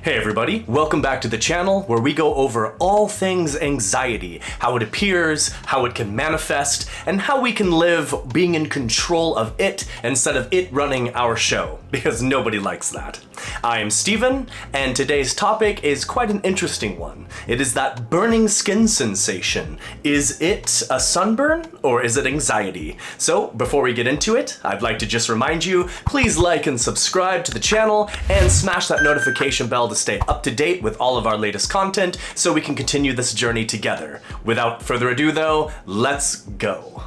Hey everybody, welcome back to the channel where we go over all things anxiety, how it appears, how it can manifest, and how we can live being in control of it instead of it running our show, because nobody likes that. I am Steven, and today's topic is quite an interesting one. It is that burning skin sensation. Is it a sunburn or is it anxiety? So before we get into it, I'd like to just remind you, please like and subscribe to the channel and smash that notification bell to stay up to date with all of our latest content so we can continue this journey together. Without further ado though, let's go.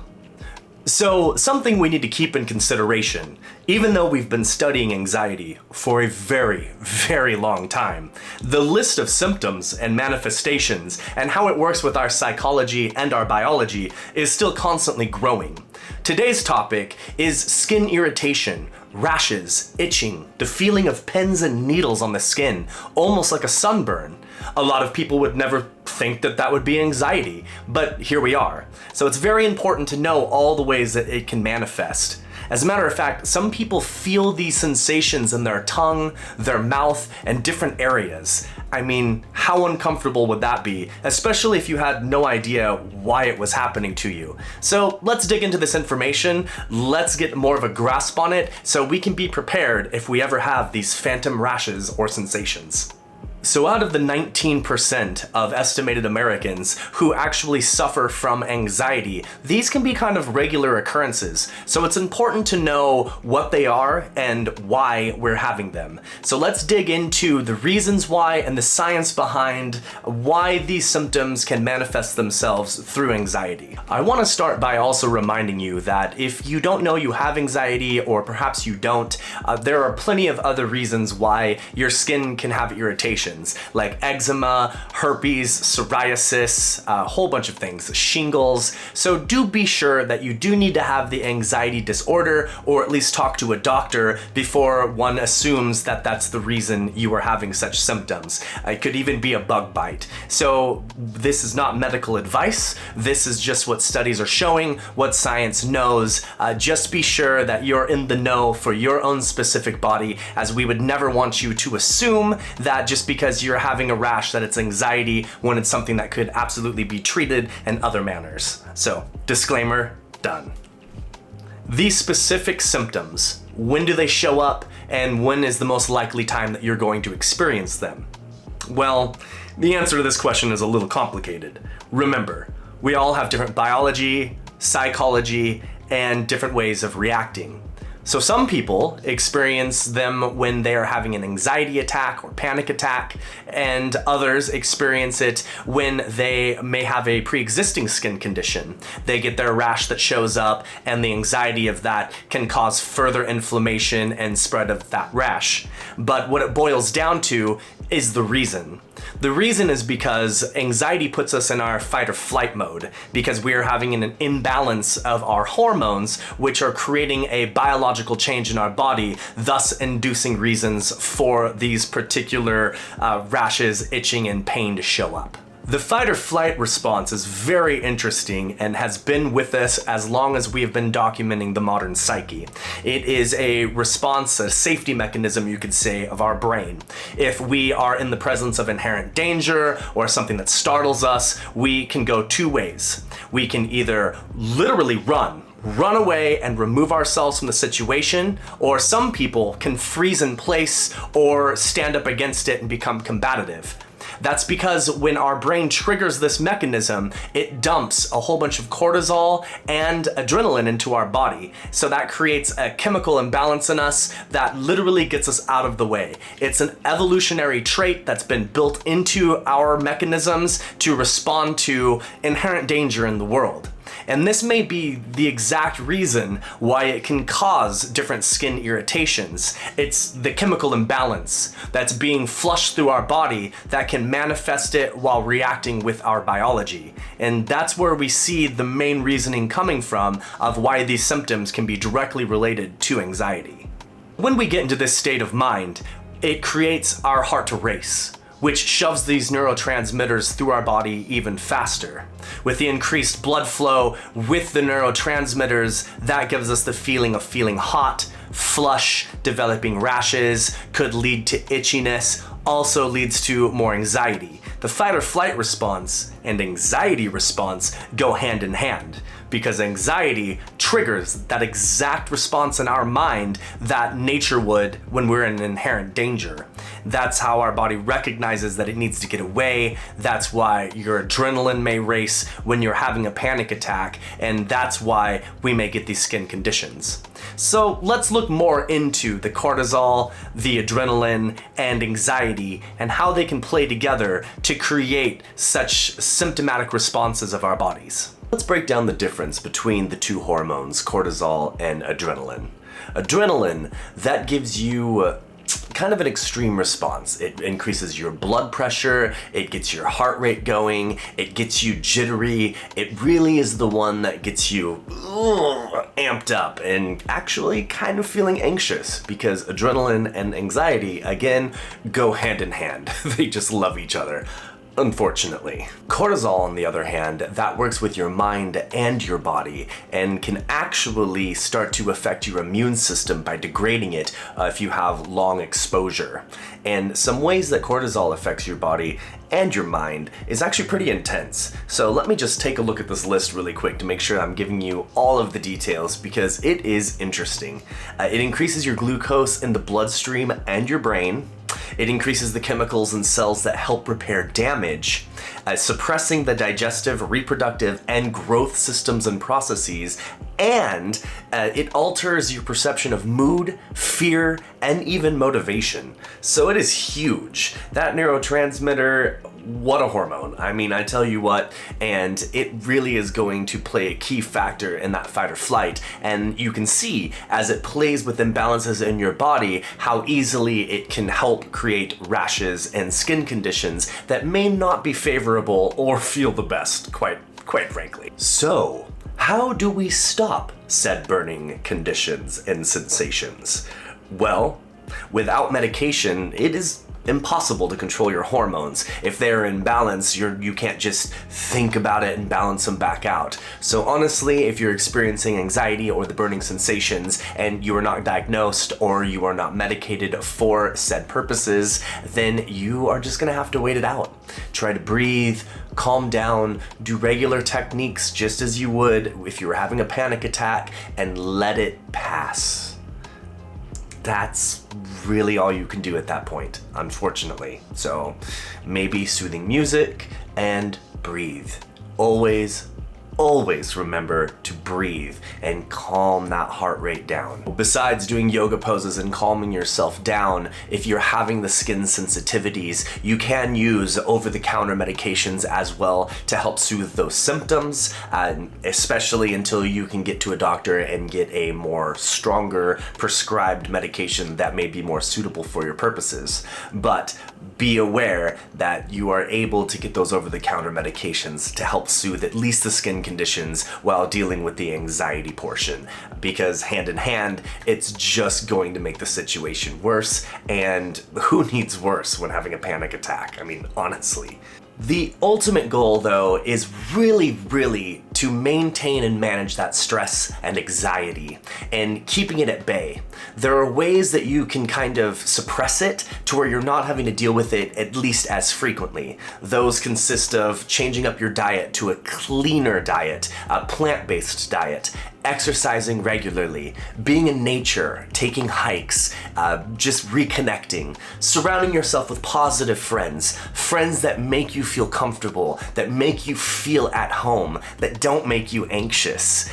So, something we need to keep in consideration, even though we've been studying anxiety for a very, very long time, the list of symptoms and manifestations and how it works with our psychology and our biology is still constantly growing. Today's topic is skin irritation, rashes, itching, the feeling of pins and needles on the skin, almost like a sunburn. A lot of people would never think that that would be anxiety, but here we are. So it's very important to know all the ways that it can manifest. As a matter of fact, some people feel these sensations in their tongue, their mouth, and different areas. I mean, how uncomfortable would that be, especially if you had no idea why it was happening to you? So let's dig into this information, let's get more of a grasp on it so we can be prepared if we ever have these phantom rashes or sensations. So out of the 19% of estimated Americans who actually suffer from anxiety, these can be kind of regular occurrences. So it's important to know what they are and why we're having them. So let's dig into the reasons why and the science behind why these symptoms can manifest themselves through anxiety. I want to start by also reminding you that if you don't know you have anxiety, or perhaps you don't, there are plenty of other reasons why your skin can have irritation. Like eczema, herpes, psoriasis, a whole bunch of things, shingles. So do be sure that you do need to have the anxiety disorder, or at least talk to a doctor before one assumes that that's the reason you are having such symptoms. It could even be a bug bite. So this is not medical advice. This is just what studies are showing, what science knows. Just be sure that you're in the know for your own specific body, as we would never want you to assume that just because you're having a rash that it's anxiety when it's something that could absolutely be treated in other manners. So, disclaimer, done. These specific symptoms, when do they show up, and when is the most likely time that you're going to experience them? Well, the answer to this question is a little complicated. Remember, we all have different biology, psychology, and different ways of reacting. So some people experience them when they are having an anxiety attack or panic attack, and others experience it when they may have a pre-existing skin condition. They get their rash that shows up, and the anxiety of that can cause further inflammation and spread of that rash. But what it boils down to is the reason. The reason is because anxiety puts us in our fight or flight mode, because we are having an imbalance of our hormones, which are creating a biological change in our body, thus inducing reasons for these particular rashes, itching, and pain to show up. The fight or flight response is very interesting and has been with us as long as we have been documenting the modern psyche. It is a response, a safety mechanism, you could say, of our brain. If we are in the presence of inherent danger or something that startles us, we can go two ways. We can either literally run away and remove ourselves from the situation, or some people can freeze in place or stand up against it and become combative. That's because when our brain triggers this mechanism, it dumps a whole bunch of cortisol and adrenaline into our body. So that creates a chemical imbalance in us that literally gets us out of the way. It's an evolutionary trait that's been built into our mechanisms to respond to inherent danger in the world. And this may be the exact reason why it can cause different skin irritations. It's the chemical imbalance that's being flushed through our body that can manifest it while reacting with our biology. And that's where we see the main reasoning coming from of why these symptoms can be directly related to anxiety. When we get into this state of mind, it creates our heart to race, which shoves these neurotransmitters through our body even faster. With the increased blood flow with the neurotransmitters, that gives us the feeling of feeling hot, flush, developing rashes, could lead to itchiness. also leads to more anxiety. The fight or flight response and anxiety response go hand in hand, because anxiety triggers that exact response in our mind that nature would when we're in inherent danger. That's how our body recognizes that it needs to get away. That's why your adrenaline may race when you're having a panic attack, and that's why we may get these skin conditions. So let's look more into the cortisol, the adrenaline, and anxiety, and how they can play together to create such symptomatic responses of our bodies. Let's break down the difference between the two hormones, cortisol and adrenaline. Adrenaline, that gives you kind of an extreme response. It increases your blood pressure, it gets your heart rate going, it gets you jittery. It really is the one that gets you amped up and actually kind of feeling anxious, because adrenaline and anxiety, again, go hand in hand. They just love each other, unfortunately. Cortisol, on the other hand, that works with your mind and your body and can actually start to affect your immune system by degrading it if you have long exposure. And some ways that cortisol affects your body and your mind is actually pretty intense. So let me just take a look at this list really quick to make sure I'm giving you all of the details, because it is interesting. It increases your glucose in the bloodstream and your brain. It increases the chemicals in cells that help repair damage, suppressing the digestive, reproductive, and growth systems and processes, and it alters your perception of mood, fear, and even motivation. So it is huge. That neurotransmitter, what a hormone. I mean, I tell you what, and it really is going to play a key factor in that fight or flight. And you can see as it plays with imbalances in your body, how easily it can help create rashes and skin conditions that may not be favorable or feel the best, quite frankly. So, how do we stop said burning conditions and sensations? Well, without medication, it is impossible to control your hormones. If they're in balance, you can't just think about it and balance them back out. So honestly, if you're experiencing anxiety or the burning sensations and you are not diagnosed or you are not medicated for said purposes, then you are just gonna have to wait it out. Try to breathe, calm down, do regular techniques just as you would if you were having a panic attack, and let it pass. That's really all you can do at that point, unfortunately. So maybe soothing music and breathe. Always remember to breathe and calm that heart rate down. Besides doing yoga poses and calming yourself down, if you're having the skin sensitivities, you can use over-the-counter medications as well to help soothe those symptoms, especially until you can get to a doctor and get a more stronger prescribed medication that may be more suitable for your purposes. But be aware that you are able to get those over-the-counter medications to help soothe at least the skin conditions while dealing with the anxiety portion, because hand in hand, it's just going to make the situation worse, and who needs worse when having a panic attack? I mean, honestly. The ultimate goal, though, is really to maintain and manage that stress and anxiety and keeping it at bay. There are ways that you can kind of suppress it to where you're not having to deal with it at least as frequently. Those consist of changing up your diet to a cleaner diet, a plant-based diet, exercising regularly, being in nature, taking hikes, just reconnecting, surrounding yourself with positive friends that make you feel comfortable, that make you feel at home, that don't make you anxious,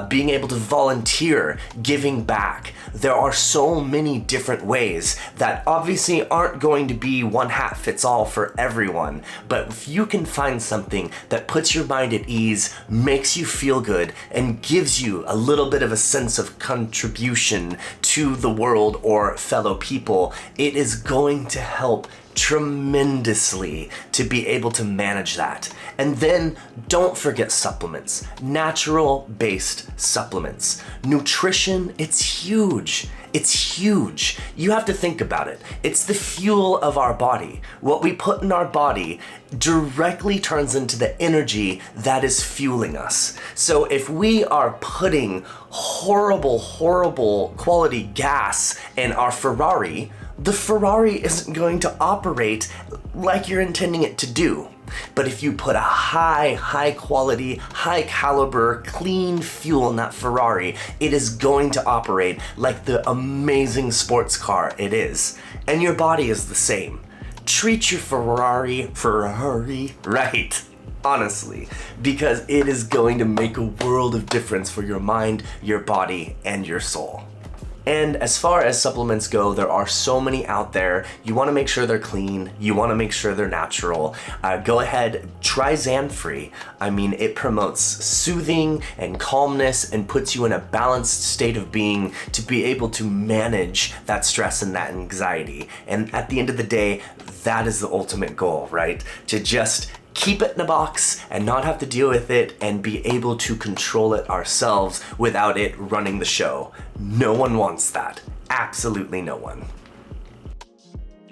being able to volunteer, giving back. There are so many different ways that obviously aren't going to be one hat fits all for everyone, but if you can find something that puts your mind at ease, makes you feel good, and gives you a little bit of a sense of contribution to the world or fellow people, it is going to help tremendously to be able to manage that. And then don't forget supplements, natural based supplements. Nutrition, it's huge. It's huge. You have to think about it. It's the fuel of our body. What we put in our body directly turns into the energy that is fueling us. So if we are putting horrible quality gas in our Ferrari, the Ferrari isn't going to operate like you're intending it to do. But if you put a high quality, high caliber, clean fuel in that Ferrari, it is going to operate like the amazing sports car it is. And your body is the same. Treat your Ferrari right. Honestly, because it is going to make a world of difference for your mind, your body, and your soul. And as far as supplements go, there are so many out there. You want to make sure they're clean. You want to make sure they're natural. Go ahead, try Xan-Free. I mean, it promotes soothing and calmness and puts you in a balanced state of being to be able to manage that stress and that anxiety. And at the end of the day, that is the ultimate goal, right? To just keep it in a box and not have to deal with it and be able to control it ourselves without it running the show. No one wants that. Absolutely no one.